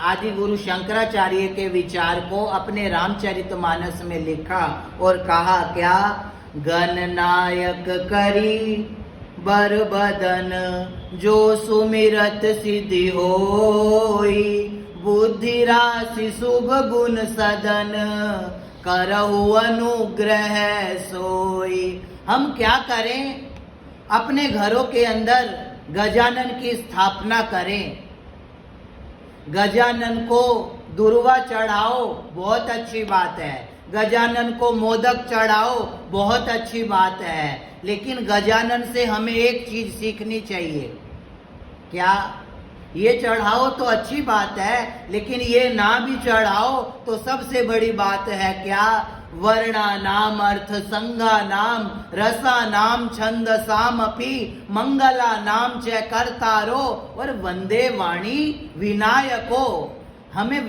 आदि गुरु शंकराचार्य के विचार को अपने रामचरितमानस में लिखा और कहा क्या, गणनायक करी बर बदन जो सुमिरत सिद्धि होई, बुद्धि राशि शुभ गुण सदन करहु अनुग्रह सोई। हम क्या करें, अपने घरों के अंदर गजानन की स्थापना करें। गजानन को दुर्वा चढ़ाओ, बहुत अच्छी बात है। गजानन को मोदक चढ़ाओ, बहुत अच्छी बात है। लेकिन गजानन से हमें एक चीज सीखनी चाहिए। क्या? ये चढ़ाओ तो अच्छी बात है, लेकिन ये ना भी चढ़ाओ तो सबसे बड़ी बात है क्या, वर्णा नाम अर्थ संगा नाम रसा नाम छंद साम अपि मंगला नाम च कर्तारो और वंदे वाणी विनायको। हमें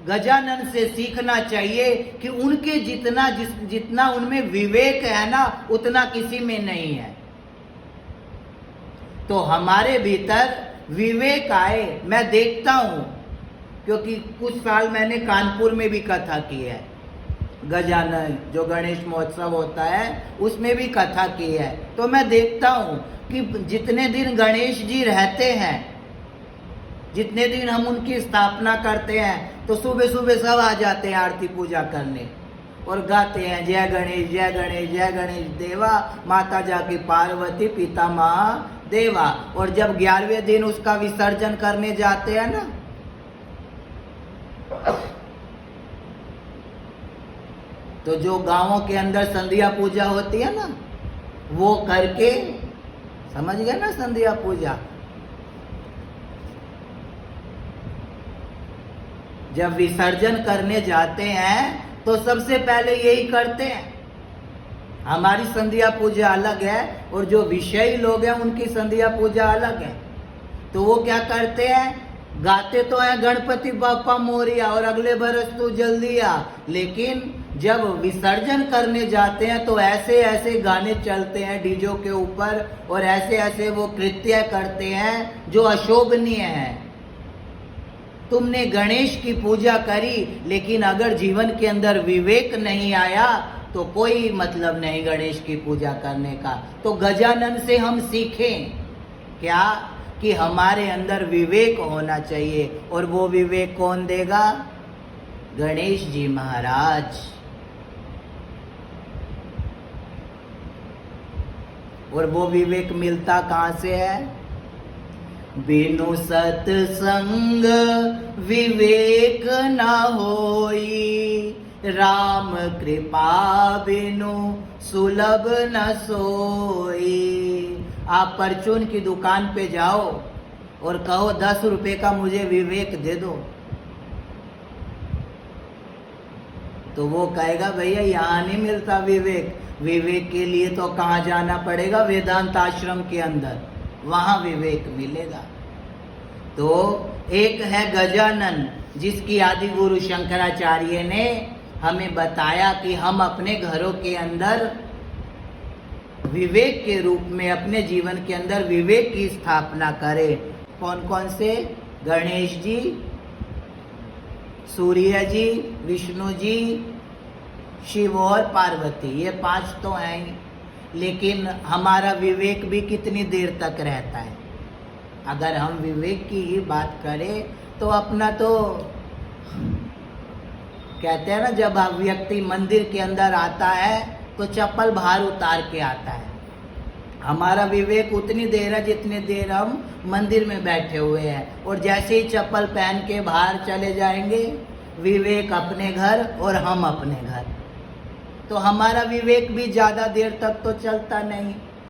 गजानन से सीखना चाहिए कि उनके जितना उनमें विवेक है ना, उतना किसी में नहीं है। तो हमारे भीतर विवेक आए। मैं देखता हूं, क्योंकि कुछ साल मैंने कानपुर में भी कथा की है। गजानन जो गणेश महोत्सव होता है उसमें भी कथा की है। तो मैं देखता हूं कि जितने दिन गणेश जी रहते हैं, जितने दिन हम उनकी स्थापना करते हैं, तो सुबह सुबह सब आ जाते हैं आरती पूजा करने और गाते हैं जय गणेश जय गणेश जय गणेश देवा, माता जाकी पार्वती पिता महादेवा। और जब 11वें दिन उसका विसर्जन करने जाते हैं ना, तो जो गांवों के अंदर संध्या पूजा होती है ना, वो करके, समझ गए ना संध्या पूजा, जब विसर्जन करने जाते हैं तो सबसे पहले यही करते हैं। हमारी संध्या पूजा अलग है और जो विषयी लोग हैं उनकी संध्या पूजा अलग है। तो वो क्या करते हैं, गाते तो हैं गणपति बाप्पा मोरिया और अगले बरस तू जल्दी आ, लेकिन जब विसर्जन करने जाते हैं तो ऐसे ऐसे गाने चलते हैं डीजो के ऊपर और ऐसे ऐसे वो कृत्य करते हैं जो अशोभनीय है। तुमने गणेश की पूजा करी, लेकिन अगर जीवन के अंदर विवेक नहीं आया तो कोई मतलब नहीं गणेश की पूजा करने का। तो गजानन से हम सीखें क्या, कि हमारे अंदर विवेक होना चाहिए। और वो विवेक कौन देगा? गणेश जी महाराज। और वो विवेक मिलता कहां से है? बिनु सत्संग विवेक न होई, राम कृपा बिनु सुलभ न सोई। आप परचून की दुकान पे जाओ और कहो 10 रुपए का मुझे विवेक दे दो, तो वो कहेगा भैया यहाँ नहीं मिलता विवेक। विवेक के लिए तो कहाँ जाना पड़ेगा? वेदांत आश्रम के अंदर, वहां विवेक मिलेगा। तो एक है गजानन, जिसकी आदि गुरु शंकराचार्य ने हमें बताया कि हम अपने घरों के अंदर विवेक के रूप में अपने जीवन के अंदर विवेक की स्थापना करें। कौन कौन से? गणेश जी, सूर्य जी, विष्णु जी, शिव और पार्वती, ये 5 तो हैं ही। लेकिन हमारा विवेक भी कितनी देर तक रहता है? अगर हम विवेक की ही बात करें तो अपना तो कहते हैं ना, जब व्यक्ति मंदिर के अंदर आता है तो चप्पल बाहर उतार के आता है। हमारा विवेक उतनी देर है जितनी देर हम मंदिर में बैठे हुए हैं, और जैसे ही चप्पल पहन के बाहर चले जाएंगे, विवेक अपने घर और हम अपने घर। तो हमारा विवेक भी ज्यादा देर तक तो चलता नहीं।